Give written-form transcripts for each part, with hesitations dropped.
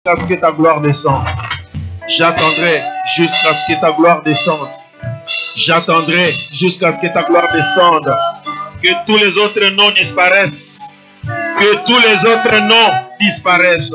jusqu'à ce que ta gloire descende. J'attendrai jusqu'à ce que ta gloire descende. J'attendrai jusqu'à ce que ta gloire descende. Que tous les autres noms disparaissent. Que tous les autres noms disparaissent.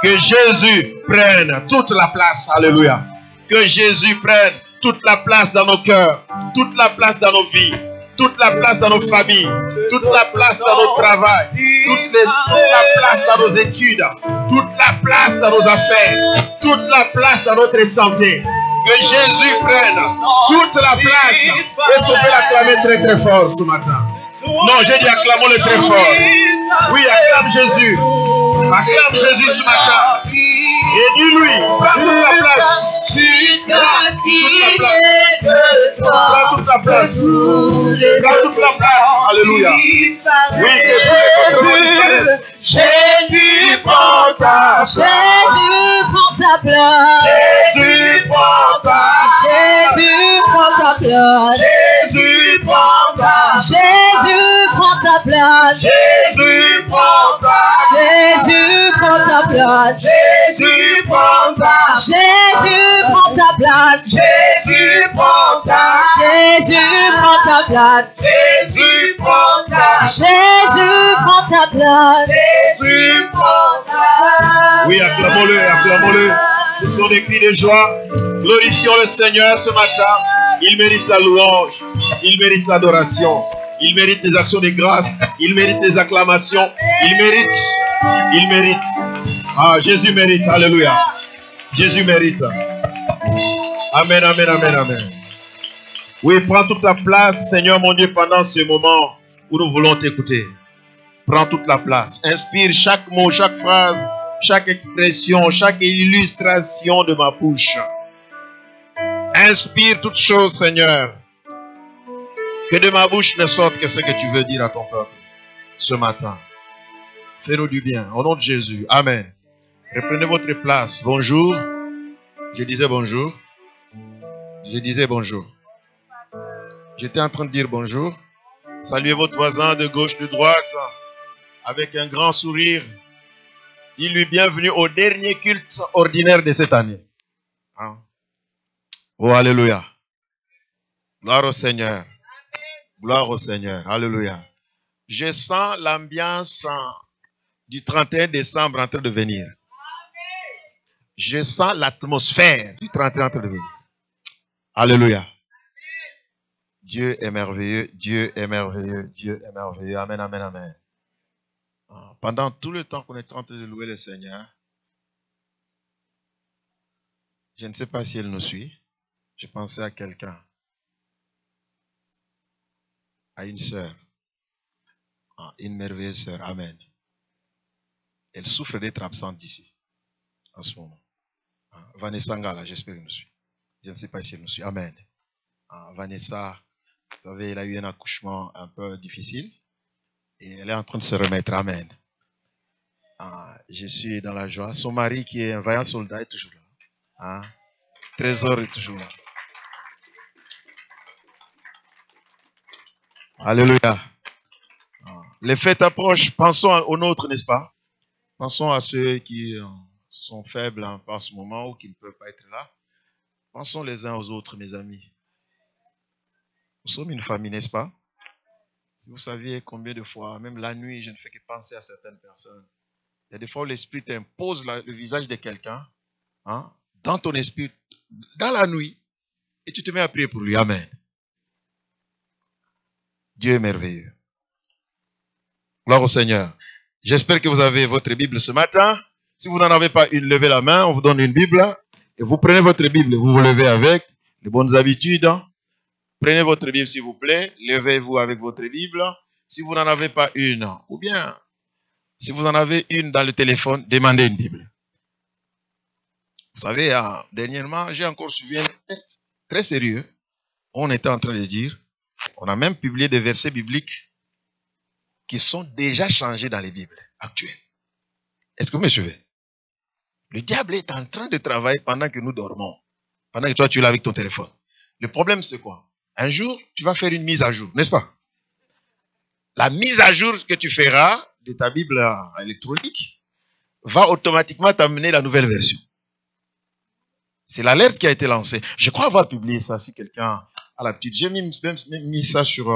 Que Jésus prenne toute la place. Alléluia. Que Jésus prenne toute la place dans nos cœurs. Toute la place dans nos vies. Toute la place dans nos familles. Toute la place dans notre travail. Toute la place dans nos études. Toute la place dans nos affaires. Toute la place dans notre santé. Que Jésus prenne toute la place. Est-ce qu'on peut l'acclamer très très fort ce matin? Non, j'ai dit acclamons-le très fort. Oui, acclame Jésus. Acclame Jésus ce matin. Et dis-lui, prends toute la place. Prends toute la place. Prends toute la place. Alléluia. Oui, que Jésus prend ta place. Jésus prend ta place. Jésus prend ta place. Jésus prend ta place. Jésus prend ta place. Jésus prend ta place. Jésus prend ta place. Jésus prend ta place. Jésus prend ta place. Jésus prend ta place. Jésus prend ta place. Jésus prend ta place. Jésus prend ta place. Jésus prend ta place. Jésus prend ta place. Oui, acclamons-le, acclamons-le. Ce sont des cris de joie. Glorifions le Seigneur ce matin. Il mérite la louange. Il mérite l'adoration. Il mérite les actions de grâce. Il mérite les acclamations. Il mérite. Il mérite. Ah, Jésus mérite. Alléluia. Jésus mérite. Amen, amen, amen, amen. Oui, prends toute la place, Seigneur mon Dieu, pendant ce moment où nous voulons t'écouter. Prends toute la place. Inspire chaque mot, chaque phrase, chaque expression, chaque illustration de ma bouche. Inspire toutes choses, Seigneur. Que de ma bouche ne sorte que ce que tu veux dire à ton peuple ce matin. Fais-nous du bien. Au nom de Jésus. Amen. Reprenez votre place. Bonjour. Je disais bonjour. Je disais bonjour. J'étais en train de dire bonjour. Saluez votre voisin de gauche, de droite, avec un grand sourire. Dis-lui bienvenue au dernier culte ordinaire de cette année. Hein? Oh, alléluia. Gloire au Seigneur. Gloire au Seigneur. Alléluia. Je sens l'ambiance du 31 décembre en train de venir. Je sens l'atmosphère du 31 en train de venir. Alléluia. Dieu est merveilleux, Dieu est merveilleux, Dieu est merveilleux. Amen, amen, amen. Pendant tout le temps qu'on est en train de louer le Seigneur, je ne sais pas si elle nous suit. Je pensais à quelqu'un, à une sœur, une merveilleuse sœur. Amen. Elle souffre d'être absente d'ici, en ce moment. Vanessa Ngala, j'espère qu'elle nous suit. Je ne sais pas si elle nous suit. Amen. Vanessa, vous savez, elle a eu un accouchement un peu difficile et elle est en train de se remettre. Amen. Je suis dans la joie. Son mari, qui est un vaillant soldat, est toujours là. Trésor est toujours là. Alléluia. Les fêtes approchent. Pensons aux nôtres, n'est-ce pas? Pensons à ceux qui sont faibles en ce moment ou qui ne peuvent pas être là. Pensons les uns aux autres, mes amis. Nous sommes une famille, n'est-ce pas? Si vous saviez combien de fois, même la nuit, je ne fais que penser à certaines personnes. Il y a des fois où l'esprit t'impose le visage de quelqu'un, dans ton esprit, dans la nuit, et tu te mets à prier pour lui. Amen. Dieu est merveilleux. Gloire au Seigneur. J'espère que vous avez votre Bible ce matin. Si vous n'en avez pas une, levez la main, on vous donne une Bible. Et vous prenez votre Bible, vous vous levez avec les bonnes habitudes. Prenez votre Bible s'il vous plaît, levez-vous avec votre Bible. Si vous n'en avez pas une, ou bien si vous en avez une dans le téléphone, demandez une Bible. Vous savez, dernièrement, j'ai encore suivi un texte très sérieux. On était en train de dire, on a même publié des versets bibliques qui sont déjà changés dans les Bibles actuelles. Est-ce que vous me suivez? Le diable est en train de travailler pendant que nous dormons. Pendant que toi, tu es là avec ton téléphone. Le problème, c'est quoi? Un jour, tu vas faire une mise à jour, n'est-ce pas? La mise à jour que tu feras de ta Bible électronique va automatiquement t'amener la nouvelle version. C'est l'alerte qui a été lancée. Je crois avoir publié ça si quelqu'un a l'habitude. J'ai même mis ça sur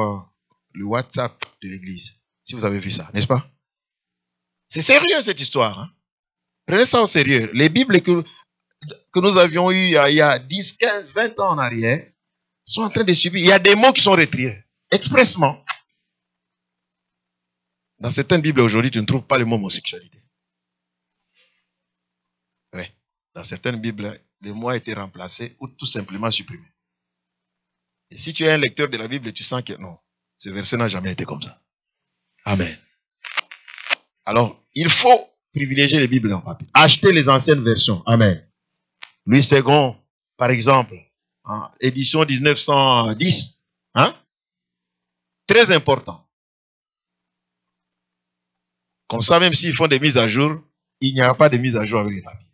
le WhatsApp de l'église. Si vous avez vu ça, n'est-ce pas? C'est sérieux cette histoire. Hein? Prenez ça au sérieux. Les Bibles que nous avions eues il y a 10, 15, 20 ans en arrière sont en train de subir. Il y a des mots qui sont retirés expressement. Dans certaines Bibles aujourd'hui, tu ne trouves pas le mot homosexualité. Oui. Dans certaines Bibles, le mot a été remplacé ou tout simplement supprimé. Et si tu es un lecteur de la Bible, tu sens que non, ce verset n'a jamais été comme ça. Amen. Alors, il faut privilégier les Bibles en papier. Acheter les anciennes versions. Amen. Louis II, par exemple, hein, édition 1910. Hein? Très important. Comme ça, même s'ils font des mises à jour, il n'y aura pas de mise à jour avec les papiers.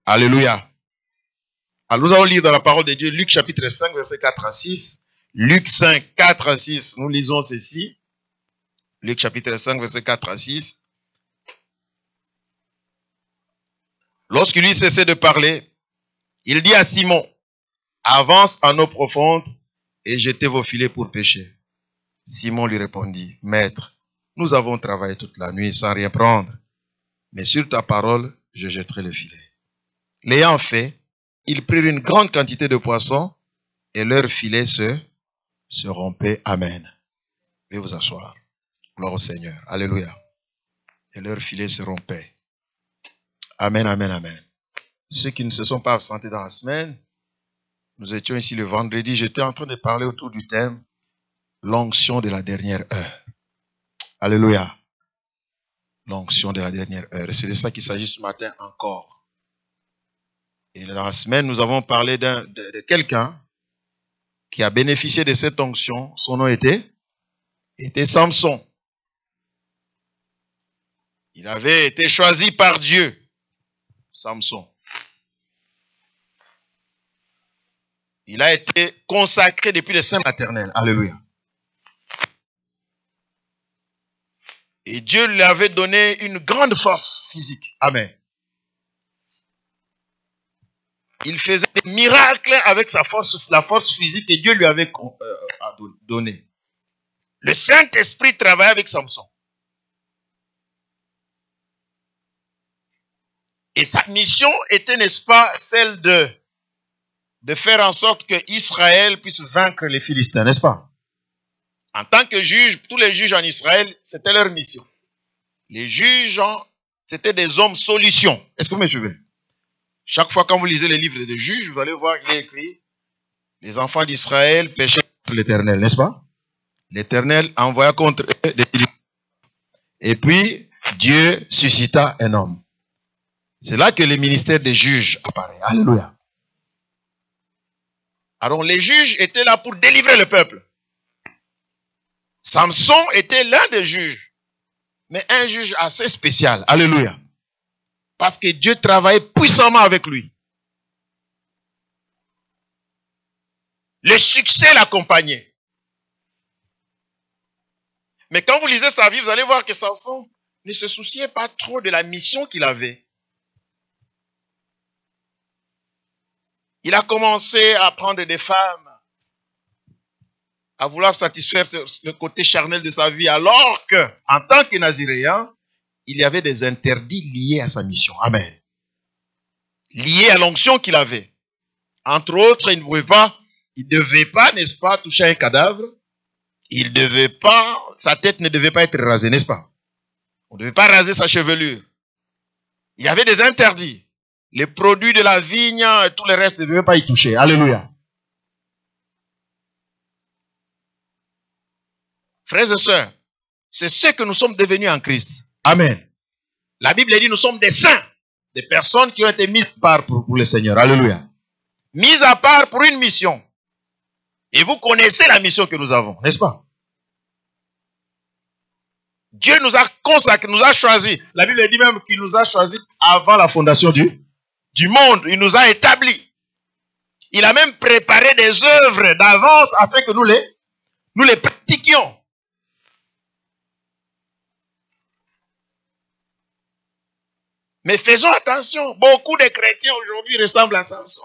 Alléluia. Alors, nous allons lire dans la parole de Dieu, Luc chapitre 5, verset 4 à 6. Luc 5, 4 à 6. Nous lisons ceci. Luc chapitre 5, verset 4 à 6. Lorsqu'il lui cessait de parler, il dit à Simon, avance en eau profonde et jetez vos filets pour pêcher. Simon lui répondit, Maître, nous avons travaillé toute la nuit sans rien prendre, mais sur ta parole, je jetterai le filet. L'ayant fait, ils prirent une grande quantité de poissons et leur filet se rompait. Amen. Veuillez vous asseoir. Gloire au Seigneur. Alléluia. Et leur filet se rompait. Amen, amen, amen. Ceux qui ne se sont pas absentés dans la semaine, nous étions ici le vendredi, j'étais en train de parler autour du thème l'onction de la dernière heure. Alléluia. L'onction de la dernière heure. Et c'est de ça qu'il s'agit ce matin encore. Et dans la semaine, nous avons parlé de quelqu'un qui a bénéficié de cette onction. Son nom était Samson. Il avait été choisi par Dieu. Samson. Il a été consacré depuis le sein maternel. Alléluia. Et Dieu lui avait donné une grande force physique. Amen. Il faisait des miracles avec la force physique que Dieu lui avait donnée. Le Saint-Esprit travaillait avec Samson. Et sa mission était, n'est-ce pas, celle de faire en sorte que Israël puisse vaincre les Philistins, n'est-ce pas? En tant que juge, tous les juges en Israël, c'était leur mission. Les juges, c'était des hommes solutions. Est-ce que vous me suivez? Chaque fois quand vous lisez les livres des juges, vous allez voir qu'il est écrit les enfants d'Israël péchaient contre l'Éternel, n'est-ce pas? L'Éternel envoya contre eux des Philistins. Et puis, Dieu suscita un homme. C'est là que le ministère des juges apparaît. Alléluia. Alors, les juges étaient là pour délivrer le peuple. Samson était l'un des juges, mais un juge assez spécial. Alléluia. Parce que Dieu travaillait puissamment avec lui. Le succès l'accompagnait. Mais quand vous lisez sa vie, vous allez voir que Samson ne se souciait pas trop de la mission qu'il avait. Il a commencé à prendre des femmes, à vouloir satisfaire le côté charnel de sa vie, alors que, en tant que naziréen, il y avait des interdits liés à sa mission. Amen. Liés à l'onction qu'il avait. Entre autres, il ne devait pas, n'est-ce pas, toucher un cadavre. Sa tête ne devait pas être rasée, n'est-ce pas? On ne devait pas raser sa chevelure. Il y avait des interdits. Les produits de la vigne et tout le reste ne devaient pas y toucher. Alléluia. Frères et sœurs, c'est ce que nous sommes devenus en Christ. Amen. La Bible dit nous sommes des saints, des personnes qui ont été mises à part pour le Seigneur. Alléluia. Mises à part pour une mission. Et vous connaissez la mission que nous avons, n'est-ce pas? Dieu nous a consacrés, nous a choisis. La Bible dit même qu'il nous a choisis avant la fondation du monde. Il nous a établis. Il a même préparé des œuvres d'avance afin que nous les pratiquions. Mais faisons attention. Beaucoup de chrétiens aujourd'hui ressemblent à Samson.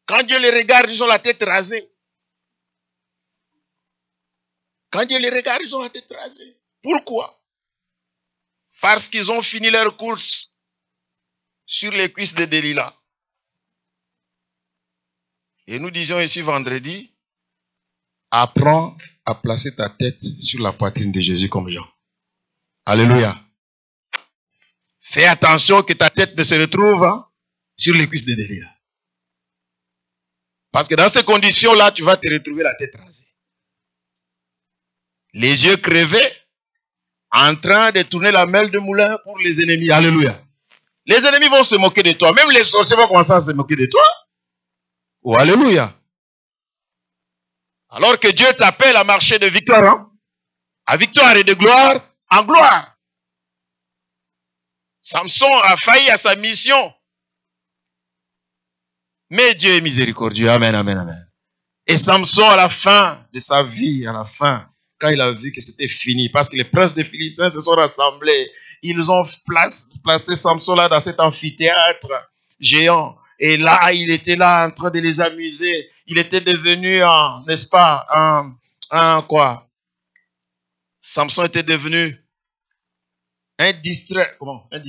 Quand Dieu les regarde, ils ont la tête rasée. Quand Dieu les regarde, ils ont la tête rasée. Pourquoi? Parce qu'ils ont fini leur course sur les cuisses de Delilah. Et nous disions ici vendredi, apprends à placer ta tête sur la poitrine de Jésus comme Jean. Alléluia. Fais attention que ta tête ne se retrouve sur les cuisses de Delilah. Parce que dans ces conditions-là, tu vas te retrouver la tête rasée. Les yeux crevés, en train de tourner la mêle de moulin pour les ennemis. Alléluia. Les ennemis vont se moquer de toi. Même les sorciers vont commencer à se moquer de toi. Oh, alléluia. Alors que Dieu t'appelle à marcher de victoire, à victoire et de gloire en gloire. Samson a failli à sa mission. Mais Dieu est miséricordieux. Amen, amen, amen. Et Samson, à la fin de sa vie, à la fin, quand il a vu que c'était fini, parce que les princes des Philistins se sont rassemblés, ils ont placé Samson là dans cet amphithéâtre géant. Et là, il était là en train de les amuser. Il était devenu, n'est-ce pas, quoi? Samson était devenu un distrait, comment? Un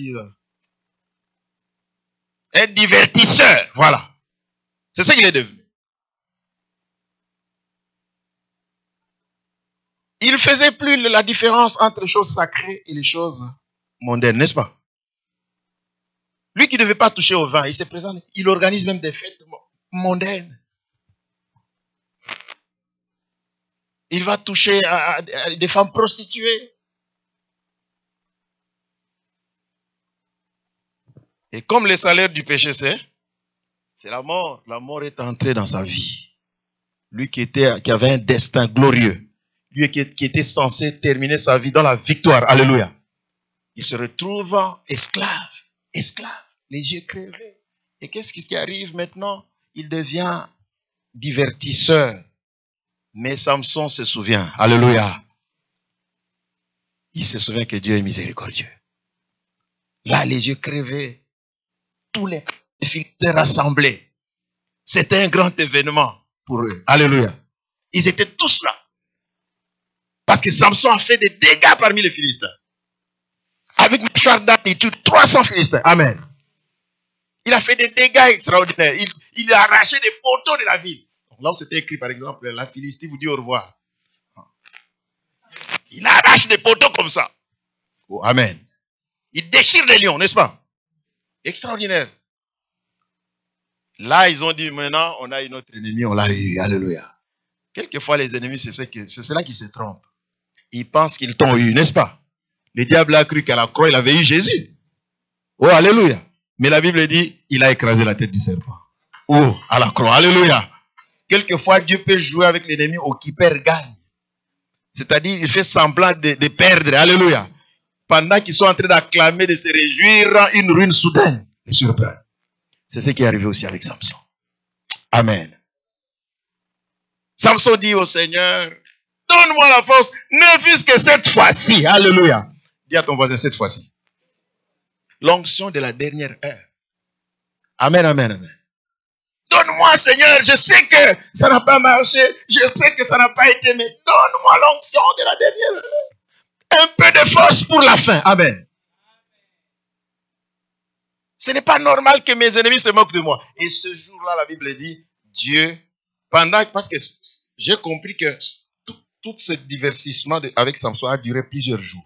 divertisseur, voilà. C'est ça qu'il est devenu. Il ne faisait plus la différence entre les choses sacrées et les choses mondaines, n'est-ce pas? Lui qui ne devait pas toucher au vin, il se présente, il organise même des fêtes mondaines. Il va toucher à des femmes prostituées. Et comme le salaire du péché, c'est la mort. La mort est entrée dans sa vie. Lui qui avait un destin glorieux. Lui qui était censé terminer sa vie dans la victoire. Alléluia. Il se retrouve esclave. Les yeux crevés. Et qu'est-ce qui arrive maintenant? Il devient divertisseur. Mais Samson se souvient. Alléluia. Il se souvient que Dieu est miséricordieux. Là, les yeux crevés. Tous les Philistins rassemblés. C'était un grand événement pour eux. Alléluia. Ils étaient tous là. Parce que Samson a fait des dégâts parmi les Philistins. Avec mâchoire d'âne, il tue 300 Philistins. Amen. Il a fait des dégâts extraordinaires. Il a arraché des poteaux de la ville. Donc là où c'était écrit, par exemple, la Philistie vous dit au revoir. Il arrache des poteaux comme ça. Oh, amen. Il déchire des lions, n'est-ce pas? Extraordinaire. Là, ils ont dit, maintenant, on a eu notre ennemi, on l'a eu. Alléluia. Quelquefois, les ennemis, c'est cela qui se trompe. Ils pensent qu'ils t'ont eu, n'est-ce pas? Le diable a cru qu'à la croix, il avait eu Jésus. Oh, alléluia. Mais la Bible dit, il a écrasé la tête du serpent. Oh, à la croix. Alléluia. Quelquefois, Dieu peut jouer avec l'ennemi au qui perd gagne. C'est-à-dire, il fait semblant de perdre. Alléluia. Pendant qu'ils sont en train d'acclamer, de se réjouir, une ruine soudaine les surprend. C'est ce qui est arrivé aussi avec Samson. Amen. Samson dit au Seigneur, donne-moi la force, ne fût-ce que cette fois-ci. Alléluia. Dis à ton voisin cette fois-ci. L'onction de la dernière heure. Amen, amen, amen. Donne-moi, Seigneur, je sais que ça n'a pas marché, je sais que ça n'a pas été, mais donne-moi l'onction de la dernière heure. Un peu de force pour la fin. Amen. Ce n'est pas normal que mes ennemis se moquent de moi. Et ce jour-là, la Bible dit, Dieu, parce que j'ai compris que tout ce divertissement avec Samson a duré plusieurs jours.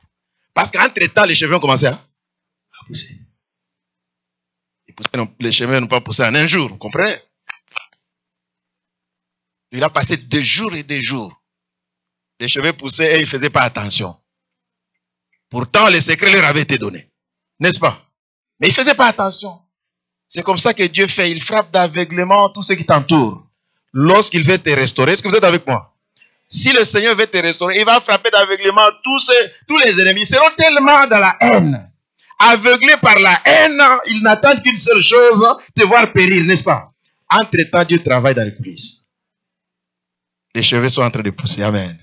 Parce qu'entre-temps, les cheveux ont commencé à pousser. Les cheveux n'ont pas poussé en un jour, vous comprenez? Il a passé des jours et des jours. Les cheveux poussaient et il ne faisait pas attention. Pourtant, les secrets leur avaient été donnés. N'est-ce pas? Mais il ne faisait pas attention. C'est comme ça que Dieu fait. Il frappe d'aveuglement tous ceux qui t'entourent. Lorsqu'il veut te restaurer, est-ce que vous êtes avec moi? Si le Seigneur veut te restaurer, il va frapper d'aveuglement tous les ennemis. Ils seront tellement dans la haine. Aveuglés par la haine, ils n'attendent qu'une seule chose, te voir périr, n'est-ce pas? Entre-temps, Dieu travaille dans les coulisses. Les cheveux sont en train de pousser. Amen.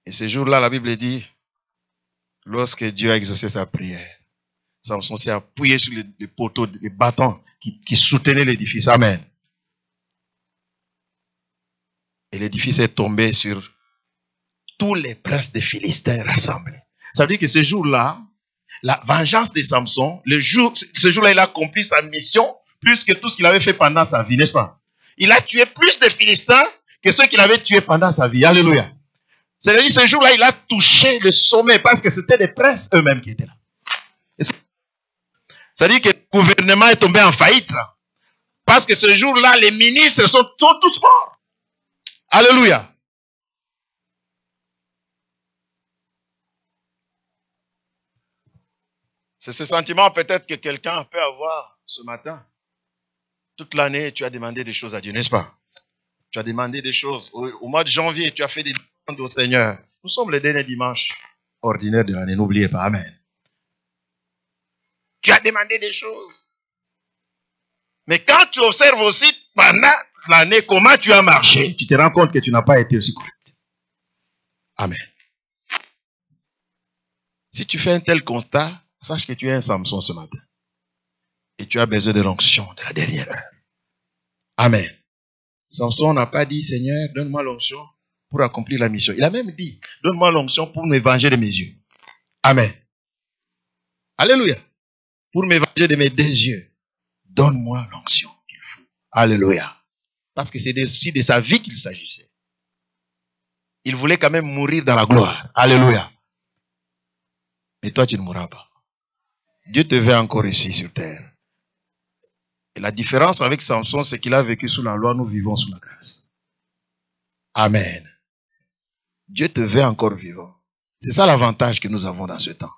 Et ce jour-là, la Bible dit, lorsque Dieu a exaucé sa prière, Samson s'est appuyé sur les poteaux, les bâtons qui soutenaient l'édifice. Amen. Et l'édifice est tombé sur tous les princes des Philistins rassemblés. Ça veut dire que ce jour-là, la vengeance de Samson, ce jour-là, il a accompli sa mission plus que tout ce qu'il avait fait pendant sa vie, n'est-ce pas? Il a tué plus de Philistins que ceux qu'il avait tués pendant sa vie. Alléluia. C'est-à-dire ce jour-là, il a touché le sommet parce que c'était des princes eux-mêmes qui étaient là. C'est-à-dire que le gouvernement est tombé en faillite. Parce que ce jour-là, les ministres sont tous morts. Alléluia. C'est ce sentiment peut-être que quelqu'un peut avoir ce matin. Toute l'année, tu as demandé des choses à Dieu, n'est-ce pas? Tu as demandé des choses. Au mois de janvier, tu as fait des demandes au Seigneur. Nous sommes le dernier dimanche ordinaire de l'année, n'oubliez pas. Amen. Tu as demandé des choses. Mais quand tu observes aussi pendant l'année comment tu as marché, tu te rends compte que tu n'as pas été aussi correct. Amen. Si tu fais un tel constat, sache que tu es un Samson ce matin. Et tu as besoin de l'onction de la dernière heure. Amen. Samson n'a pas dit, Seigneur, donne-moi l'onction pour accomplir la mission. Il a même dit, donne-moi l'onction pour me venger de mes yeux. Amen. Alléluia. Pour me venger de mes deux yeux, donne-moi l'onction qu'il faut. Alléluia. Parce que c'est aussi de sa vie qu'il s'agissait. Il voulait quand même mourir dans la gloire. Alléluia. Mais toi, tu ne mourras pas. Dieu te veut encore ici sur terre. Et la différence avec Samson, c'est qu'il a vécu sous la loi, nous vivons sous la grâce. Amen. Dieu te veut encore vivant. C'est ça l'avantage que nous avons dans ce temps.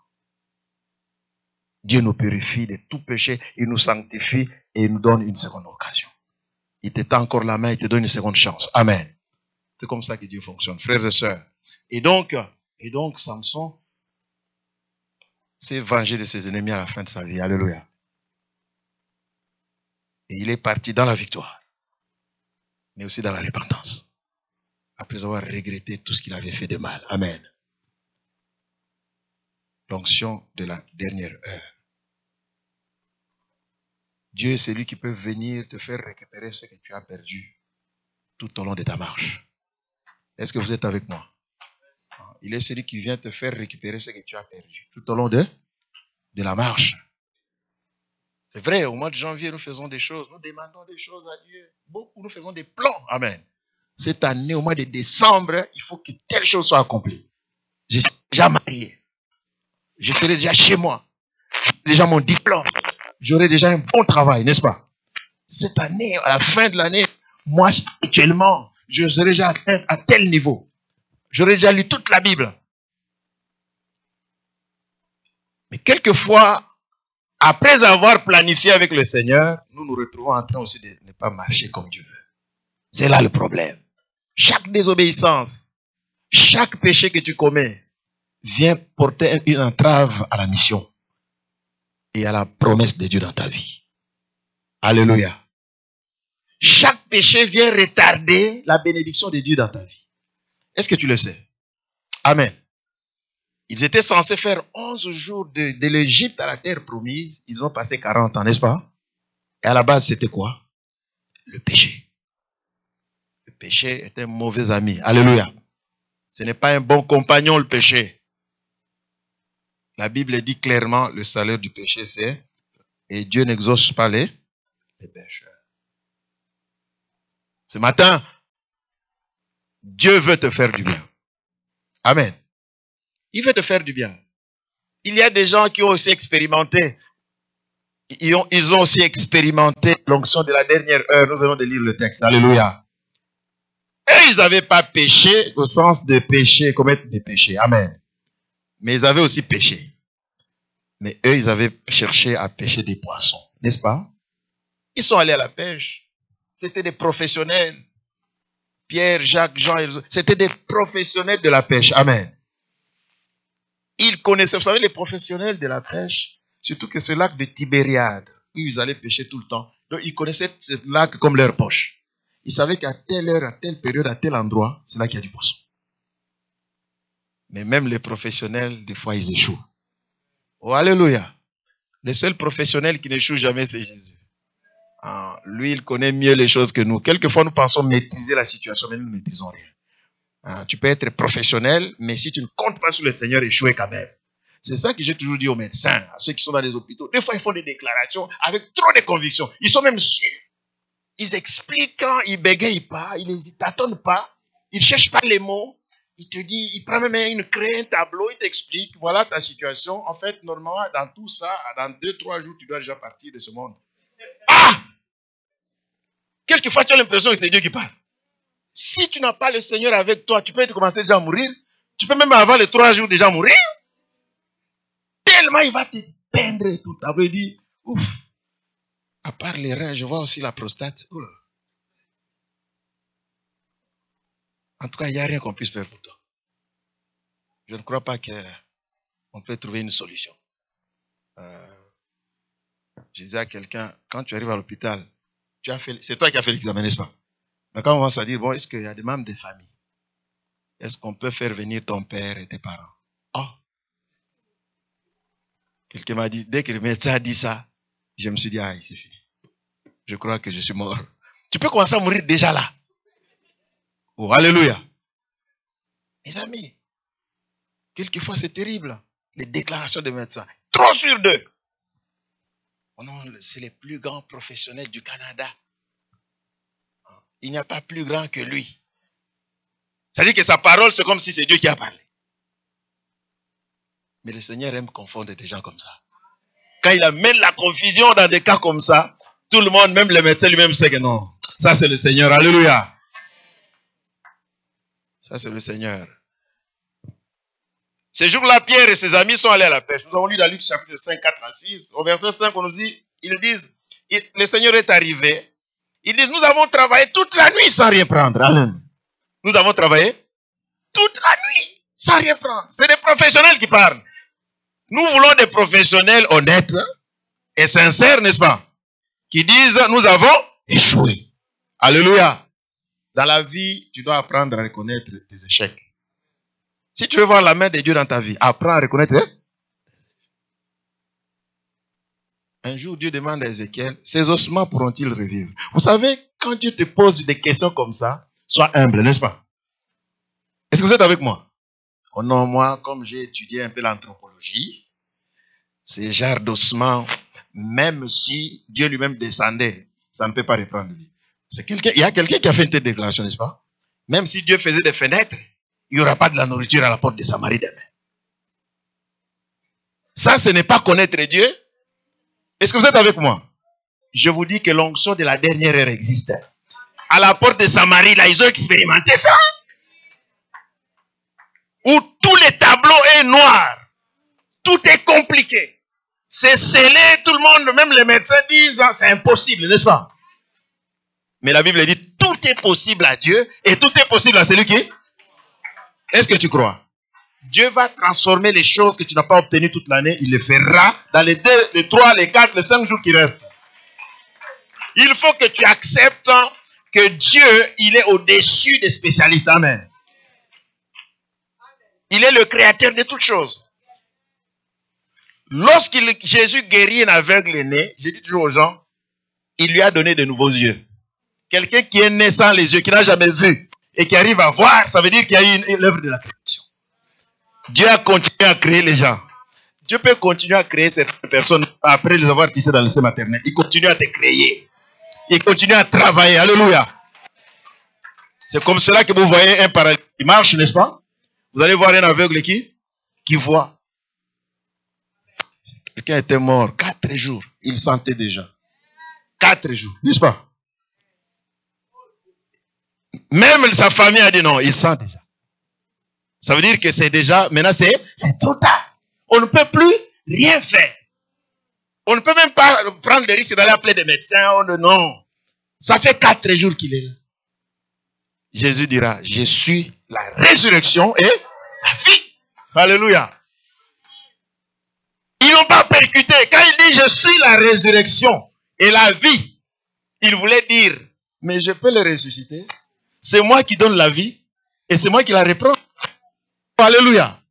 Dieu nous purifie de tout péché, il nous sanctifie et il nous donne une seconde occasion. Il te tend encore la main, il te donne une seconde chance. Amen. C'est comme ça que Dieu fonctionne, frères et sœurs. Et donc Samson s'est vengé de ses ennemis à la fin de sa vie. Alléluia. Et il est parti dans la victoire, mais aussi dans la repentance, après avoir regretté tout ce qu'il avait fait de mal. Amen. L'onction de la dernière heure. Dieu est celui qui peut venir te faire récupérer ce que tu as perdu tout au long de ta marche. Est-ce que vous êtes avec moi? Il est celui qui vient te faire récupérer ce que tu as perdu tout au long de la marche. C'est vrai, au mois de janvier, nous faisons des choses, nous demandons des choses à Dieu. Beaucoup, nous faisons des plans. Amen. Cette année, au mois de décembre, il faut que telle chose soit accomplie. Je suis déjà marié. Je serai déjà chez moi. J'ai déjà mon diplôme. J'aurai déjà un bon travail, n'est-ce pas? Cette année, à la fin de l'année, moi, spirituellement, je serai déjà atteint à tel niveau. J'aurai déjà lu toute la Bible. Mais quelquefois, après avoir planifié avec le Seigneur, nous nous retrouvons en train aussi de ne pas marcher comme Dieu veut. C'est là le problème. Chaque désobéissance, chaque péché que tu commets, vient porter une entrave à la mission et à la promesse de Dieu dans ta vie. Alléluia. Chaque péché vient retarder la bénédiction de Dieu dans ta vie. Est-ce que tu le sais? Amen. Ils étaient censés faire 11 jours de l'Égypte à la terre promise. Ils ont passé 40 ans, n'est-ce pas? Et à la base, c'était quoi? Le péché. Le péché est un mauvais ami. Alléluia. Ce n'est pas un bon compagnon, le péché. La Bible dit clairement, le salaire du péché, c'est, et Dieu n'exauce pas les pécheurs. Ce matin, Dieu veut te faire du bien. Amen. Il veut te faire du bien. Il y a des gens qui ont aussi expérimenté. Ils ont aussi expérimenté l'onction de la dernière heure. Nous venons de lire le texte. Alléluia. Et ils n'avaient pas péché au sens de péché, commettre des péchés. Amen. Mais ils avaient aussi péché. Mais eux, ils avaient cherché à pêcher des poissons. N'est-ce pas? Ils sont allés à la pêche. C'était des professionnels. Pierre, Jacques, Jean, c'était des professionnels de la pêche. Amen. Ils connaissaient, vous savez, les professionnels de la pêche, surtout que ce lac de Tibériade, où ils allaient pêcher tout le temps. Donc, ils connaissaient ce lac comme leur poche. Ils savaient qu'à telle heure, à telle période, à tel endroit, c'est là qu'il y a du poisson. Mais même les professionnels, des fois, ils échouent. Oh, alléluia. Le seul professionnel qui n'échoue jamais, c'est Jésus. Ah, lui, il connaît mieux les choses que nous. Quelquefois, nous pensons maîtriser la situation, mais nous ne maîtrisons rien. Ah, tu peux être professionnel, mais si tu ne comptes pas sur le Seigneur, échouer quand même. C'est ça que j'ai toujours dit aux médecins, à ceux qui sont dans les hôpitaux. Des fois, ils font des déclarations avec trop de conviction. Ils sont même sûrs. Ils expliquent, ils bégayent pas, ils n'hésitent, tâtonnent pas, ils ne cherchent pas les mots. Il te dit, il prend même une craie, un tableau, il t'explique, voilà ta situation. En fait, normalement, dans tout ça, dans 2-3 jours, tu dois déjà partir de ce monde. Ah! Quelquefois, tu as l'impression que c'est Dieu qui parle. Si tu n'as pas le Seigneur avec toi, tu peux commencer déjà à mourir. Tu peux même avant les 3 jours déjà mourir. Tellement il va te peindre et tout. Ça veut dire, ouf, à part les reins, je vois aussi la prostate. Oula. En tout cas, il n'y a rien qu'on puisse faire pour toi. Je ne crois pas qu'on peut trouver une solution. Je disais à quelqu'un, quand tu arrives à l'hôpital, c'est toi qui as fait l'examen, n'est-ce pas? Mais quand on commence à dire, bon, est-ce qu'il y a des membres de famille? Est-ce qu'on peut faire venir ton père et tes parents? Oh! Quelqu'un m'a dit, dès que le médecin a dit ça, je me suis dit, aïe, c'est fini. Je crois que je suis mort. Tu peux commencer à mourir déjà là. Oh, alléluia. Mes amis, quelquefois c'est terrible, les déclarations des médecins. 3 sur 2. Oh non, c'est les plus grands professionnels du Canada. Il n'y a pas plus grand que lui. C'est-à-dire que sa parole, c'est comme si c'est Dieu qui a parlé. Mais le Seigneur aime confondre des gens comme ça. Quand il amène la confusion dans des cas comme ça, tout le monde, même le médecin lui-même, sait que non. Ça, c'est le Seigneur. Alléluia. Ça, c'est le Seigneur. Ce jour-là, Pierre et ses amis sont allés à la pêche. Nous avons lu dans Luc chapitre 5, 4 à 6. Au verset 5, on nous dit, ils disent, le Seigneur est arrivé. Ils disent, nous avons travaillé toute la nuit sans rien prendre. Amen. Nous avons travaillé toute la nuit sans rien prendre. C'est des professionnels qui parlent. Nous voulons des professionnels honnêtes et sincères, n'est-ce pas? Qui disent, nous avons échoué. Alléluia. Dans la vie, tu dois apprendre à reconnaître tes échecs. Si tu veux voir la main de Dieu dans ta vie, apprends à reconnaître. Un jour, Dieu demande à Ézéchiel, ces ossements pourront-ils revivre? Vous savez, quand Dieu te pose des questions comme ça, sois humble, n'est-ce pas? Est-ce que vous êtes avec moi? Oh non, moi, comme j'ai étudié un peu l'anthropologie, ces genres d'ossements, même si Dieu lui-même descendait, ça ne peut pas reprendre vie. Il y a quelqu'un qui a fait une telle déclaration, n'est-ce pas? Même si Dieu faisait des fenêtres, il n'y aura pas de la nourriture à la porte de Samarie demain. Ça, ce n'est pas connaître Dieu. Est-ce que vous êtes avec moi? Je vous dis que l'onction de la dernière heure existe. À la porte de Samarie, là, ils ont expérimenté ça. Où tous les tableaux est noir. Tout est compliqué. C'est scellé, tout le monde, même les médecins disent, c'est impossible, n'est-ce pas? Mais la Bible dit, tout est possible à Dieu et tout est possible à celui qui... Est-ce que tu crois? Dieu va transformer les choses que tu n'as pas obtenues toute l'année. Il les fera dans les 2, les 3, les 4, les 5 jours qui restent. Il faut que tu acceptes que Dieu, il est au-dessus des spécialistes. Amen. Il est le créateur de toutes choses. Lorsque Jésus guérit un aveugle né, je dis toujours aux gens, il lui a donné de nouveaux yeux. Quelqu'un qui est né sans les yeux, qui n'a jamais vu, et qui arrive à voir, ça veut dire qu'il y a eu l'œuvre de la création. Dieu a continué à créer les gens. Dieu peut continuer à créer certaines personnes après les avoir tissées dans le sein maternel. Il continue à te créer. Il continue à travailler. Alléluia. C'est comme cela que vous voyez un paralytique qui marche, n'est-ce pas? Vous allez voir un aveugle qui voit. Quelqu'un était mort 4 jours. Il sentait déjà. 4 jours, n'est-ce pas? Même sa famille a dit non, il sent déjà. Ça veut dire que c'est déjà, maintenant c'est trop tard. On ne peut plus rien faire. On ne peut même pas prendre le risque d'aller appeler des médecins. Non. Ça fait 4 jours qu'il est là. Jésus dira, je suis la résurrection et la vie. Alléluia. Ils n'ont pas percuté. Quand il dit, je suis la résurrection et la vie, il voulait dire, mais je peux le ressusciter. C'est moi qui donne la vie et c'est moi qui la reprends. Alléluia.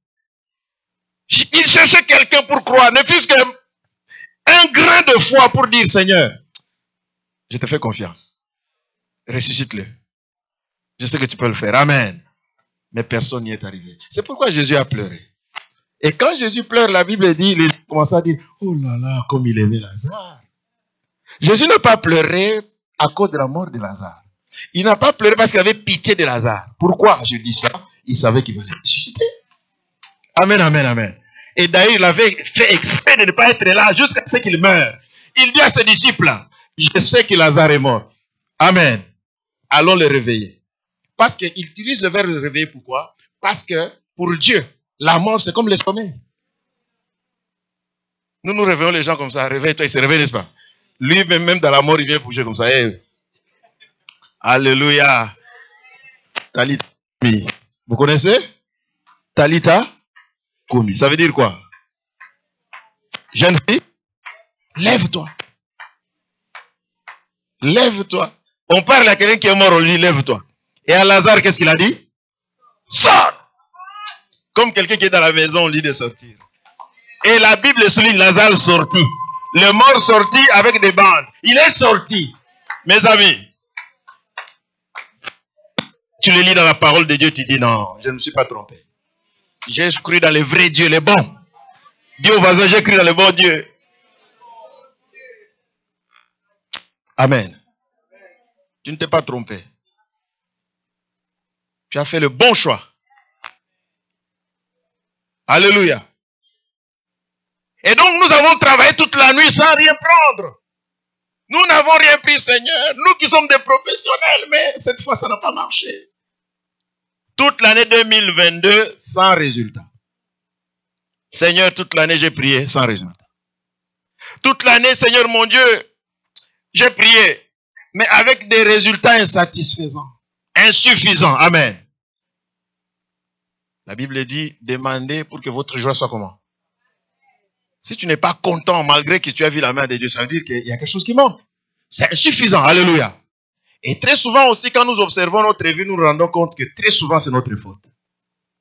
Il cherchait quelqu'un pour croire, ne fût-ce qu'un grain de foi pour dire, Seigneur, je te fais confiance. Ressuscite-le. Je sais que tu peux le faire. Amen. Mais personne n'y est arrivé. C'est pourquoi Jésus a pleuré. Et quand Jésus pleure, la Bible dit, il commence à dire, oh là là, comme il aimait Lazare. Jésus n'a pas pleuré à cause de la mort de Lazare. Il n'a pas pleuré parce qu'il avait pitié de Lazare. Pourquoi je dis ça? Il savait qu'il allait ressusciter. Amen, amen, amen. Et d'ailleurs, il avait fait exprès de ne pas être là jusqu'à ce qu'il meure. Il dit à ses disciples, je sais que Lazare est mort. Amen. Allons le réveiller. Parce qu'il utilise le verbe réveiller, pourquoi? Parce que pour Dieu, la mort c'est comme le sommeil. Nous réveillons les gens comme ça. Réveille-toi, il se réveille, n'est-ce pas? Lui, même dans la mort, il vient bouger comme ça. Hey. Alléluia. Talita Kumi. Vous connaissez? Talita Kumi. Ça veut dire quoi? Jeune fille, lève-toi. Lève-toi. On parle à quelqu'un qui est mort, on lui dit lève-toi. Et à Lazare, qu'est-ce qu'il a dit? Sors! Comme quelqu'un qui est dans la maison, on lui dit de sortir. Et la Bible souligne Lazare sorti. Le mort sorti avec des bandes. Il est sorti. Mes amis, tu le lis dans la parole de Dieu, tu dis non, je ne me suis pas trompé. J'ai cru dans le vrai Dieu, le bon. Dis au voisin, j'ai cru dans le bon Dieu. Amen. Tu ne t'es pas trompé. Tu as fait le bon choix. Alléluia. Et donc nous avons travaillé toute la nuit sans rien prendre. Nous n'avons rien pris, Seigneur. Nous qui sommes des professionnels, mais cette fois ça n'a pas marché. Toute l'année 2022 sans résultat. Seigneur, toute l'année j'ai prié sans résultat. Toute l'année, Seigneur mon Dieu, j'ai prié, mais avec des résultats insatisfaisants, insuffisants. Amen. La Bible dit, demandez pour que votre joie soit comment? Si tu n'es pas content malgré que tu as vu la main de Dieu, ça veut dire qu'il y a quelque chose qui manque. C'est insuffisant. Alléluia. Et très souvent aussi, quand nous observons notre vie, nous nous rendons compte que très souvent, c'est notre faute.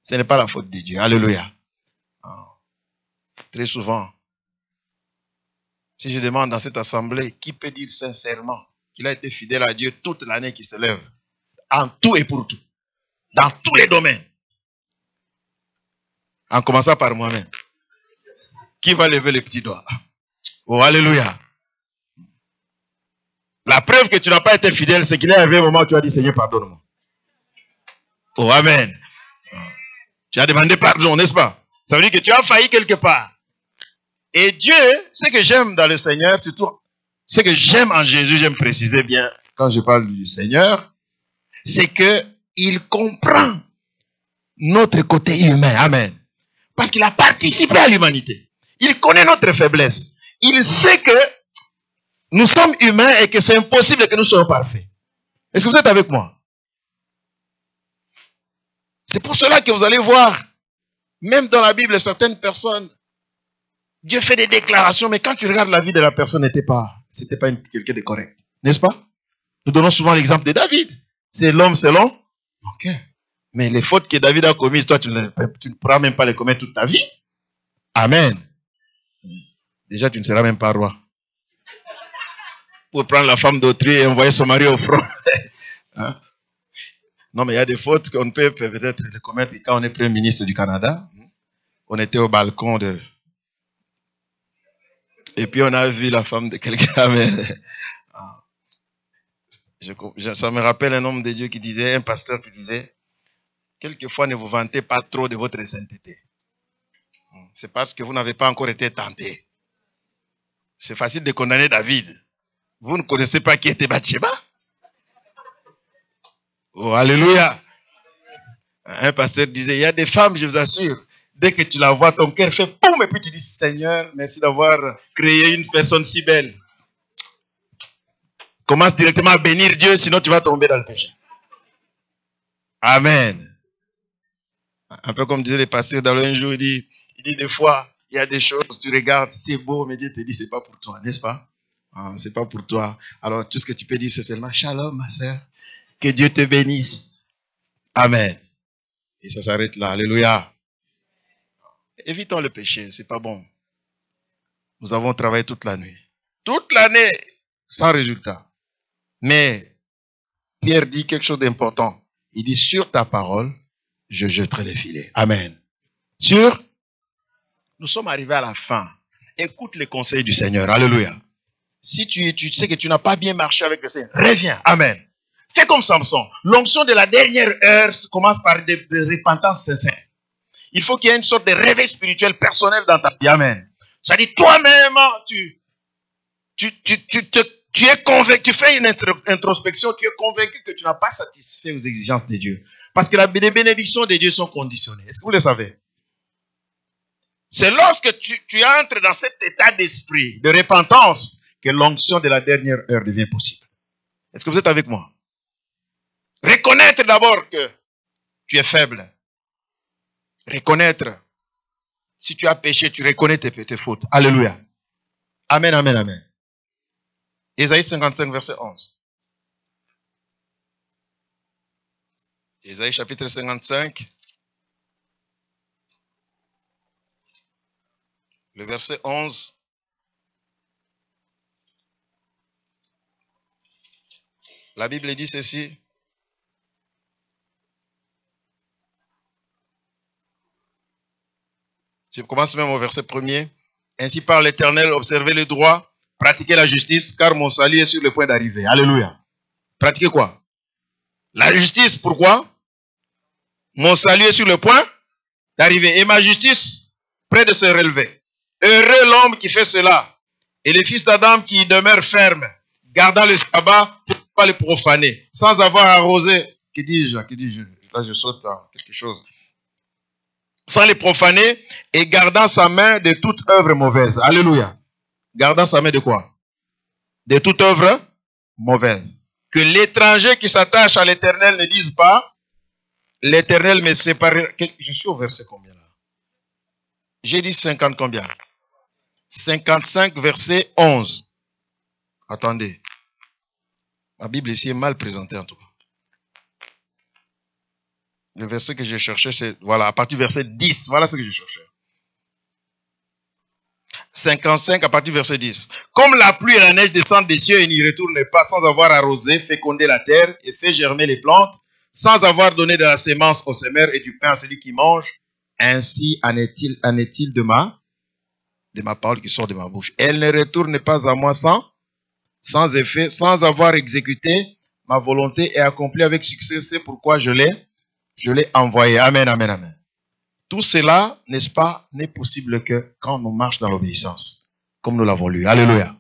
Ce n'est pas la faute de Dieu. Alléluia. Très souvent, si je demande dans cette assemblée, qui peut dire sincèrement qu'il a été fidèle à Dieu toute l'année qui se lève, en tout et pour tout, dans tous les domaines, en commençant par moi-même. Qui va lever les petits doigts? Oh, alléluia. La preuve que tu n'as pas été fidèle, c'est qu'il est arrivé un moment où tu as dit, Seigneur, pardonne-moi. Oh, amen. Tu as demandé pardon, n'est-ce pas? Ça veut dire que tu as failli quelque part. Et Dieu, ce que j'aime dans le Seigneur, surtout, ce que j'aime en Jésus, j'aime préciser bien, quand je parle du Seigneur, c'est qu'il comprend notre côté humain. Amen. Parce qu'il a participé à l'humanité. Il connaît notre faiblesse. Il sait que nous sommes humains et que c'est impossible que nous soyons parfaits. Est-ce que vous êtes avec moi? C'est pour cela que vous allez voir, même dans la Bible, certaines personnes, Dieu fait des déclarations, mais quand tu regardes la vie de la personne, c'était pas quelqu'un de correct. N'est-ce pas? Nous donnons souvent l'exemple de David. C'est l'homme selon mon cœur. Mais les fautes que David a commises, toi, tu ne pourras même pas les commettre toute ta vie. Amen. Déjà, tu ne seras même pas roi. Pour prendre la femme d'autrui et envoyer son mari au front. Hein? Non, mais il y a des fautes qu'on peut peut-être les commettre. Quand on est Premier ministre du Canada, on était au balcon de... Et puis on a vu la femme de quelqu'un. Ça me rappelle un homme de Dieu qui disait, un pasteur qui disait, quelquefois ne vous vantez pas trop de votre sainteté. C'est parce que vous n'avez pas encore été tenté. C'est facile de condamner David. Vous ne connaissez pas qui était Bathsheba? Oh, alléluia. Un pasteur disait, il y a des femmes, je vous assure, dès que tu la vois, ton cœur fait poum, et puis tu dis, Seigneur, merci d'avoir créé une personne si belle. Commence directement à bénir Dieu, sinon tu vas tomber dans le péché. Amen. Un peu comme disait le pasteur dans un jour, il dit des fois, il y a des choses, tu regardes, c'est beau, mais Dieu te dit, c'est pas pour toi, n'est-ce pas? C'est pas pour toi. Alors, tout ce que tu peux dire, c'est seulement, shalom, ma soeur. Que Dieu te bénisse. Amen. Et ça s'arrête là. Alléluia. Évitons le péché, c'est pas bon. Nous avons travaillé toute la nuit. Toute l'année, sans résultat. Mais Pierre dit quelque chose d'important. Il dit, sur ta parole, je jetterai les filets. Amen. Sur, nous sommes arrivés à la fin. Écoute les conseils du Seigneur. Alléluia. Si tu sais que tu n'as pas bien marché avec le Seigneur, reviens. Amen. Fais comme Samson. L'onction de la dernière heure commence par des repentances sincères. Il faut qu'il y ait une sorte de réveil spirituel personnel dans ta vie. Amen. Ça dit, toi-même, tu es convaincu, tu fais une introspection, tu es convaincu que tu n'as pas satisfait aux exigences de Dieu. Parce que les bénédictions de Dieu sont conditionnées. Est-ce que vous le savez? C'est lorsque tu entres dans cet état d'esprit, de repentance, que l'onction de la dernière heure devient possible. Est-ce que vous êtes avec moi? Reconnaître d'abord que tu es faible. Reconnaître. Si tu as péché, tu reconnais tes fautes. Alléluia. Amen, amen, amen. Ésaïe 55, verset 11. Ésaïe chapitre 55. Le verset 11. La Bible dit ceci. Je commence même au verset 1er. Ainsi parle l'Éternel, observez le droit, pratiquez la justice, car mon salut est sur le point d'arriver. Alléluia. Pratiquez quoi? La justice, pourquoi? Mon salut est sur le point d'arriver. Et ma justice, près de se relever. Heureux l'homme qui fait cela. Et les fils d'Adam qui demeurent fermes, gardant le sabbat pour ne pas le profaner, sans avoir arrosé. Que dis-je? Là, je saute à quelque chose. Sans les profaner et gardant sa main de toute œuvre mauvaise. Alléluia. Gardant sa main de quoi? De toute œuvre mauvaise. Que l'étranger qui s'attache à l'Éternel ne dise pas, l'Éternel me séparera. Je suis au verset combien là? J'ai dit 50 combien? 55 verset 11. Attendez. La Bible ici est mal présentée en tout cas. Le verset que j'ai cherché, c'est, voilà, à partir du verset 10. Voilà ce que je cherchais. 55 à partir du verset 10. Comme la pluie et la neige descendent des cieux et n'y retournent pas sans avoir arrosé, fécondé la terre et fait germer les plantes, sans avoir donné de la sémence au semeur et du pain à celui qui mange, ainsi en est-il de ma parole qui sort de ma bouche. Elle ne retourne pas à moi sans effet, sans avoir exécuté ma volonté et accompli avec succès. C'est pourquoi je l'ai envoyé. Amen, amen, amen. Tout cela, n'est-ce pas, n'est possible que quand on marche dans l'obéissance, comme nous l'avons lu. Alléluia.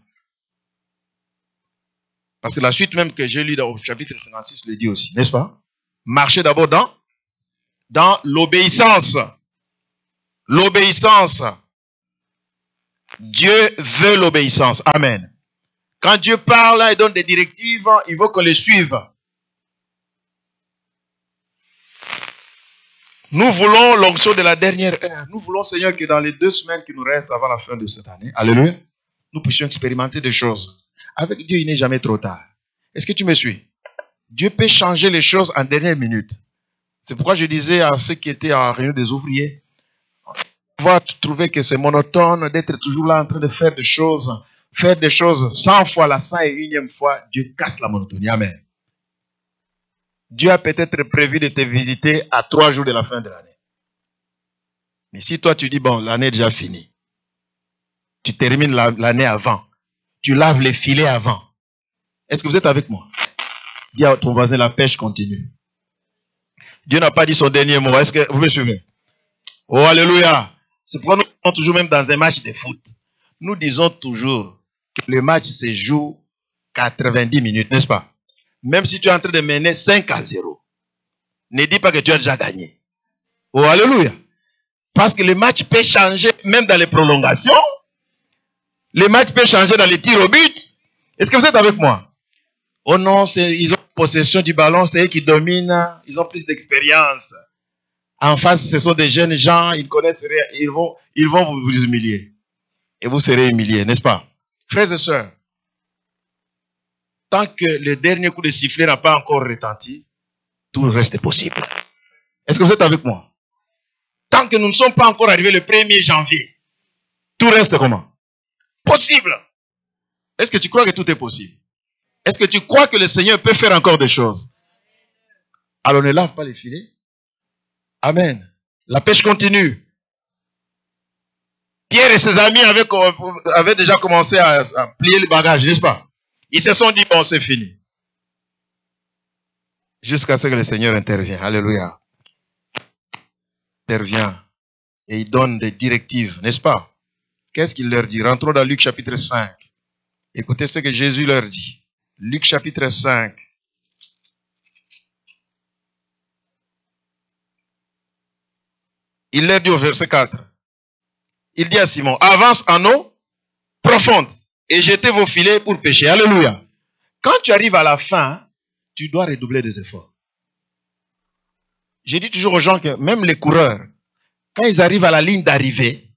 Parce que la suite même que j'ai lu dans le chapitre 56 le dit aussi, n'est-ce pas? Marchez d'abord dans l'obéissance. L'obéissance. Dieu veut l'obéissance. Amen. Quand Dieu parle et donne des directives, il veut qu'on les suive. Nous voulons l'onction de la dernière heure. Nous voulons, Seigneur, que dans les 2 semaines qui nous restent avant la fin de cette année, alléluia, nous puissions expérimenter des choses. Avec Dieu, il n'est jamais trop tard. Est-ce que tu me suis? Dieu peut changer les choses en dernière minute. C'est pourquoi je disais à ceux qui étaient en réunion des ouvriers, on va trouver que c'est monotone d'être toujours là en train de faire des choses 100 fois, la 101e fois, Dieu casse la monotonie. Amen. Dieu a peut-être prévu de te visiter à 3 jours de la fin de l'année. Mais si toi tu dis, bon, l'année est déjà finie, tu termines l'année avant, tu laves les filets avant. Est-ce que vous êtes avec moi? Dis à ton voisin, la pêche continue. Dieu n'a pas dit son dernier mot. Est-ce que vous me suivez? Oh, alléluia. C'est pourquoi nous sommes toujours même dans un match de foot. Nous disons toujours que le match se joue 90 minutes, n'est-ce pas? Même si tu es en train de mener 5-0, ne dis pas que tu as déjà gagné. Oh, alléluia. Parce que le match peut changer même dans les prolongations. Le match peut changer dans les tirs au but. Est-ce que vous êtes avec moi? Oh non, ils ont possession du ballon, c'est eux qui dominent. Ils ont plus d'expérience. En face, ce sont des jeunes gens, ils connaissent rien. Ils vont vous humilier. Et vous serez humiliés, n'est-ce pas? Frères et sœurs, tant que le dernier coup de sifflet n'a pas encore retenti, tout reste possible. Est-ce que vous êtes avec moi? tant que nous ne sommes pas encore arrivés le 1er janvier, tout reste comment? Possible. Est-ce que tu crois que tout est possible? Est-ce que tu crois que le Seigneur peut faire encore des choses? Alors ne lave pas les filets. Amen. La pêche continue. Pierre et ses amis avaient déjà commencé à plier les bagages, n'est-ce pas? Ils se sont dit, bon, c'est fini. Jusqu'à ce que le Seigneur intervienne. Alléluia. Intervient. Et il donne des directives, n'est-ce pas? Qu'est-ce qu'il leur dit? Rentrons dans Luc chapitre 5. Écoutez ce que Jésus leur dit. Luc chapitre 5. Il leur dit au verset 4. Il dit à Simon, avance en eau profonde et jetez vos filets pour pêcher. Alléluia. Quand tu arrives à la fin, tu dois redoubler des efforts. J'ai dit toujours aux gens que même les coureurs, quand ils arrivent à la ligne d'arrivée,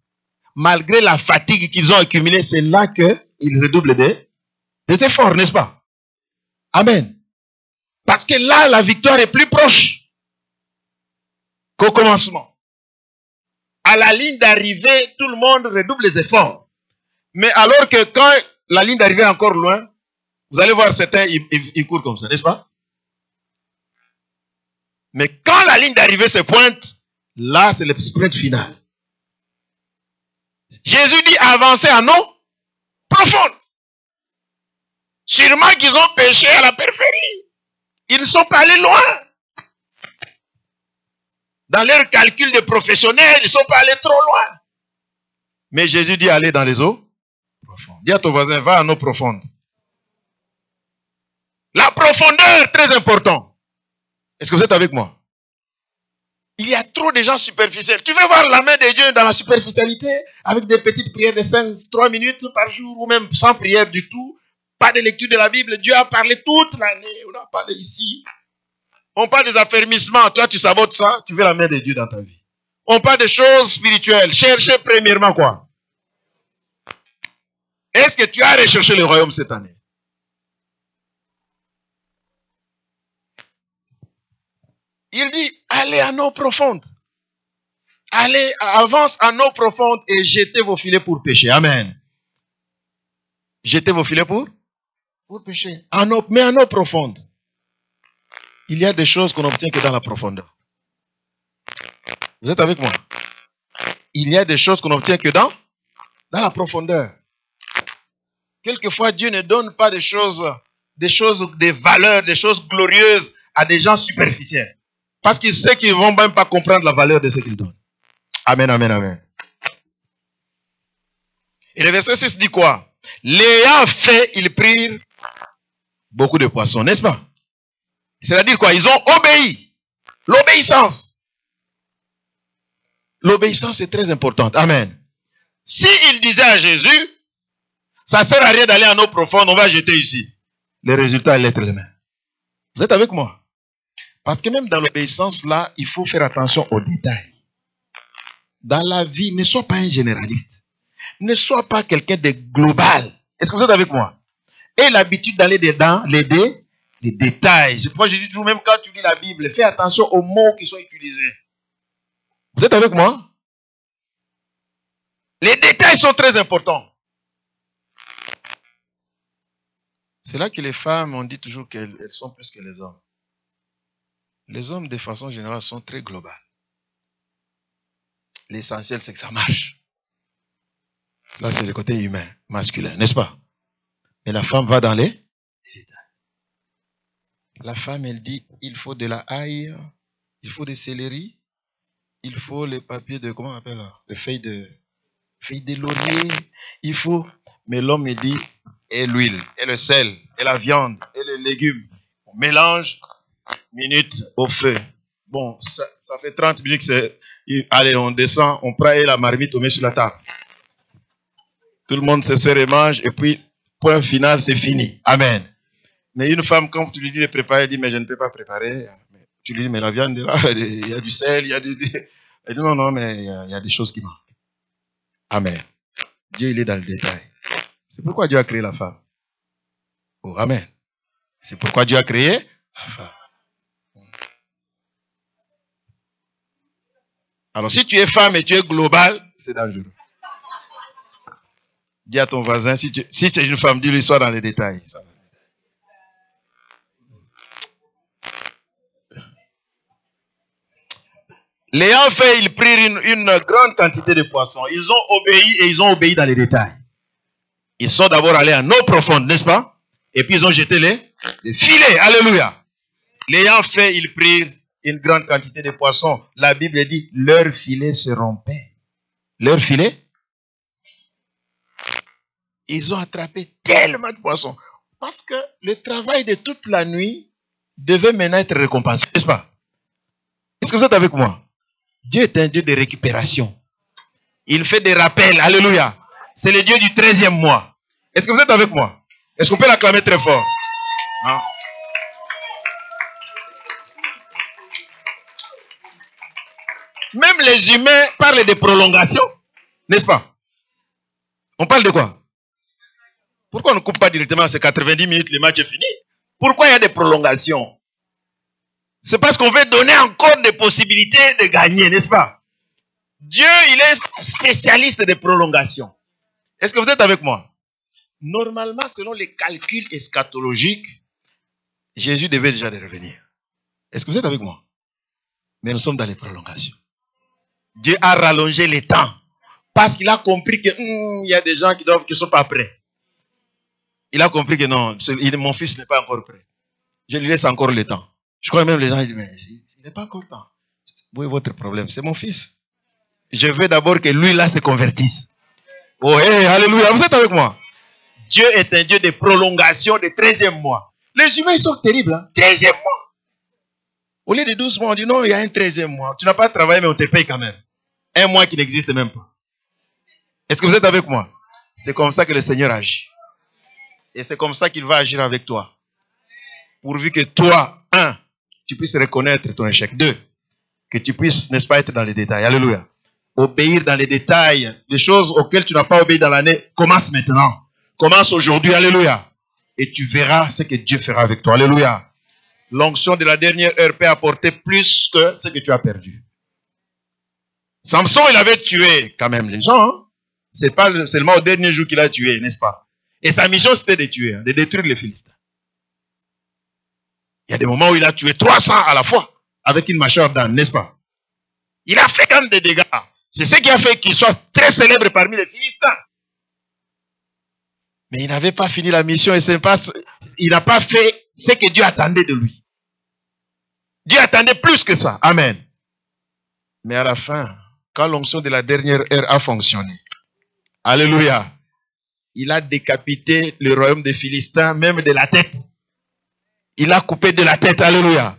malgré la fatigue qu'ils ont accumulée, c'est là qu'ils redoublent des efforts, n'est-ce pas? Amen. Parce que là, la victoire est plus proche qu'au commencement. À la ligne d'arrivée, tout le monde redouble les efforts. Mais alors que quand la ligne d'arrivée est encore loin, vous allez voir certains, ils courent comme ça, n'est-ce pas? Mais quand la ligne d'arrivée se pointe, là, c'est le sprint final. Jésus dit avancer en eau profonde. Sûrement qu'ils ont pêché à la périphérie. Ils ne sont pas allés loin. Dans leur calcul de professionnels, ils ne sont pas allés trop loin. Mais Jésus dit aller dans les eaux profondes. Dis à ton voisin, va en eau profonde. La profondeur, très important. Est-ce que vous êtes avec moi? Il y a trop de gens superficiels. Tu veux voir la main de Dieu dans la superficialité, avec des petites prières de 3 minutes par jour, ou même sans prière du tout, pas de lecture de la Bible. Dieu a parlé toute l'année. On a parlé ici. On parle des affermissements. Toi, tu sabotes ça. Tu veux la main de Dieu dans ta vie. On parle des choses spirituelles. Cherchez premièrement quoi? Est-ce que tu as recherché le royaume cette année? Il dit, allez en eau profonde. Allez, avance en eau profonde et jetez vos filets pour pêcher. Amen. Jetez vos filets pour pêcher. Mais en eau profonde. Il y a des choses qu'on n'obtient que dans la profondeur. Vous êtes avec moi? Il y a des choses qu'on n'obtient que dans la profondeur. Quelquefois, Dieu ne donne pas des choses, des valeurs, des choses glorieuses à des gens superficiels. Parce qu'il sait qu'ils ne vont même pas comprendre la valeur de ce qu'il donne. Amen, amen, amen. Et le verset 6 dit quoi? L'ayant fait, ils prirent beaucoup de poissons, n'est-ce pas? C'est-à-dire quoi? Ils ont obéi. L'obéissance. L'obéissance est très importante. Amen. S'il disait à Jésus, ça ne sert à rien d'aller en eau profonde, on va jeter ici. Le résultat est l'être le même. Vous êtes avec moi? Parce que même dans l'obéissance, là, il faut faire attention aux détails. Dans la vie, ne sois pas un généraliste. Ne sois pas quelqu'un de global. Est-ce que vous êtes avec moi? Aie l'habitude d'aller dans les détails. C'est pourquoi je dis toujours, même quand tu lis la Bible, fais attention aux mots qui sont utilisés. Vous êtes avec moi? Les détails sont très importants. C'est là que les femmes, on dit toujours qu'elles sont plus que les hommes. Les hommes, de façon générale, sont très globaux. L'essentiel, c'est que ça marche. Ça, c'est le côté humain, masculin, n'est-ce pas? Mais la femme va dans les détails. La femme, elle dit, il faut de la ail, il faut des céleri, il faut les papiers de, comment on appelle là? De feuilles de laurier, il faut. Mais l'homme, il dit, et l'huile, et le sel, et la viande, et les légumes. On mélange, minute au feu. Bon, ça fait 30 minutes que allez, on descend, on prend la marmite, on met sur la table. Tout le monde se sert et mange, et puis, point final, c'est fini. Amen. Mais une femme, quand tu lui dis de préparer, elle dit, mais je ne peux pas préparer. Tu lui dis, mais la viande, il y a du sel, il y a du... Elle dit, non, mais il y a des choses qui manquent. Amen. Dieu, il est dans le détail. C'est pourquoi Dieu a créé la femme. Oh, amen. C'est pourquoi Dieu a créé la femme. Alors, si tu es femme et tu es global, c'est dangereux. Dis à ton voisin, si c'est une femme, dis-lui, sois dans les détails. L'ayant fait, ils prirent une grande quantité de poissons. Ils ont obéi et ils ont obéi dans les détails. Ils sont d'abord allés en eau profonde, n'est-ce pas? Et puis ils ont jeté les filets. Alléluia. L'ayant fait, ils prirent une grande quantité de poissons. La Bible dit, leurs filets se rompaient. Leurs filets? Ils ont attrapé tellement de poissons. Parce que le travail de toute la nuit devait maintenant être récompensé, n'est-ce pas? Est-ce que vous êtes avec moi? Dieu est un Dieu de récupération. Il fait des rappels. Alléluia. C'est le Dieu du 13e mois. Est-ce que vous êtes avec moi? Est-ce qu'on peut l'acclamer très fort? Non? Même les humains parlent de prolongation. N'est-ce pas? On parle de quoi? Pourquoi on ne coupe pas directement ces 90 minutes, le match est fini? Pourquoi il y a des prolongations? C'est parce qu'on veut donner encore des possibilités de gagner, n'est-ce pas? Dieu, il est spécialiste des prolongations. Est-ce que vous êtes avec moi? Normalement, selon les calculs eschatologiques, Jésus devait déjà revenir. Est-ce que vous êtes avec moi? Mais nous sommes dans les prolongations. Dieu a rallongé les temps parce qu'il a compris que il y a des gens qui ne sont pas prêts. Il a compris que non, mon fils n'est pas encore prêt. Je lui laisse encore le temps. Je crois même les gens disent, mais il n'est pas content. Où est votre problème? C'est mon fils. Je veux d'abord que lui là se convertisse. Oh, hey, alléluia. Vous êtes avec moi? Dieu est un Dieu de prolongation de 13e mois. Les humains, ils sont terribles. Hein? 13e mois. Au lieu de 12 mois, on dit non, il y a un 13e mois. Tu n'as pas travaillé, mais on te paye quand même. Un mois qui n'existe même pas. Est-ce que vous êtes avec moi? C'est comme ça que le Seigneur agit. Et c'est comme ça qu'il va agir avec toi. Pourvu que toi, tu puisses reconnaître ton échec. 2, que tu puisses, n'est-ce pas, être dans les détails. Alléluia. Obéir dans les détails. Les choses auxquelles tu n'as pas obéi dans l'année, commence maintenant. Commence aujourd'hui. Alléluia. Et tu verras ce que Dieu fera avec toi. Alléluia. L'onction de la dernière heure peut apporter plus que ce que tu as perdu. Samson, il avait tué quand même les gens. Hein? C'est pas seulement au dernier jour qu'il a tué, n'est-ce pas? Et sa mission, c'était de tuer, de détruire les Philistins. Il y a des moments où il a tué 300 à la fois, avec une mâchoire d'âne, n'est-ce pas? Il a fait quand même des dégâts. C'est ce qui a fait qu'il soit très célèbre parmi les Philistins. Mais il n'avait pas fini la mission et il n'a pas fait ce que Dieu attendait de lui. Dieu attendait plus que ça. Amen. Mais à la fin, quand l'onction de la dernière heure a fonctionné, alléluia, il a décapité le royaume des Philistins, même de la tête. Il a coupé de la tête, alléluia.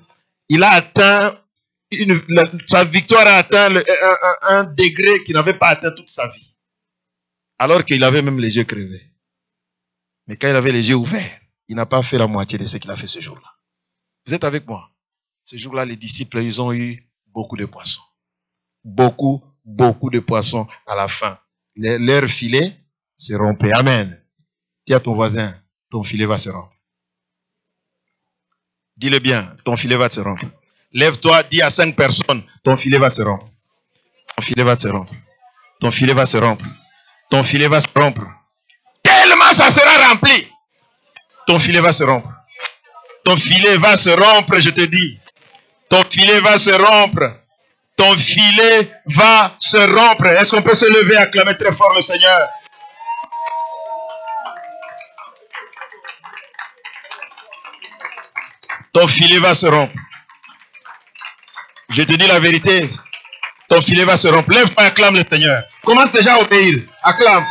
Il a atteint, sa victoire a atteint un degré qu'il n'avait pas atteint toute sa vie. Alors qu'il avait même les yeux crevés. Mais quand il avait les yeux ouverts, il n'a pas fait la moitié de ce qu'il a fait ce jour-là. Vous êtes avec moi? Ce jour-là, les disciples, ils ont eu beaucoup de poissons. Beaucoup de poissons à la fin. Leur filet se rompait. Amen. Dis à ton voisin, ton filet va se rompre. Dis-le bien, ton filet va se rompre. Lève-toi, dis à 5 personnes, ton filet va se rompre. Ton filet va se rompre. Ton filet va se rompre. Ton filet va se rompre. Tellement ça sera rempli. Ton filet va se rompre. Ton filet va se rompre, je te dis. Ton filet va se rompre. Ton filet va se rompre. Est-ce qu'on peut se lever et acclamer très fort le Seigneur? Ton filet va se rompre. Je te dis la vérité. Ton filet va se rompre. Lève-toi et acclame le Seigneur. Commence déjà à obéir. Acclame.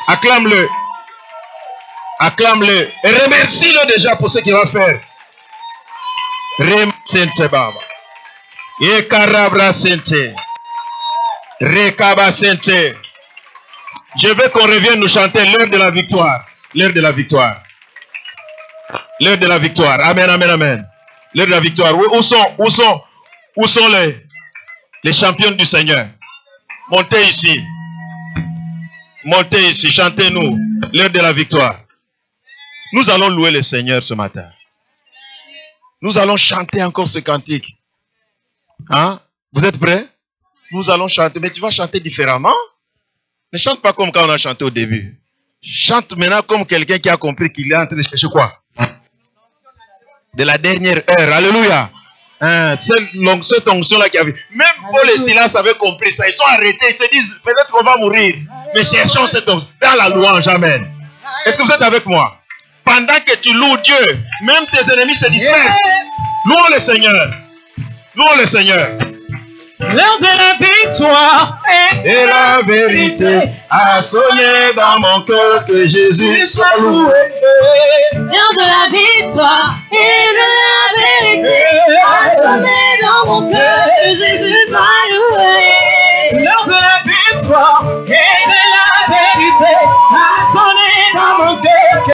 Acclame-le. Acclame-le. Et remercie-le déjà pour ce qu'il va faire. Remercie Baba. Ekarabra Sente. Rekaba Sente. Je veux qu'on revienne nous chanter l'heure de la victoire. L'heure de la victoire. L'heure de la victoire. Amen, amen, amen. L'heure de la victoire. Où sont les champions du Seigneur? Montez ici. Montez ici. Chantez-nous. L'heure de la victoire. Nous allons louer le Seigneur ce matin. Nous allons chanter encore ce cantique. Hein? Vous êtes prêts? nous allons chanter. Mais tu vas chanter différemment. Ne chante pas comme quand on a chanté au début. Chante maintenant comme quelqu'un qui a compris qu'il est en train de chercher quoi? De la dernière heure. Alléluia. Cette onction-là qui avait. Même Paul et Silas avaient compris ça. Ils sont arrêtés. Ils se disent, peut-être qu'on va mourir. Mais cherchons cette onction. Dans la louange. Amen. Est-ce que vous êtes avec moi? Pendant que tu loues Dieu, même tes ennemis se dispersent. Louons le Seigneur. Louons le Seigneur. L'heure de la victoire Et la vérité a sonné dans mon cœur que Jésus soit loué. l'heure de la victoire et de la vérité a sonné dans mon cœur que Jésus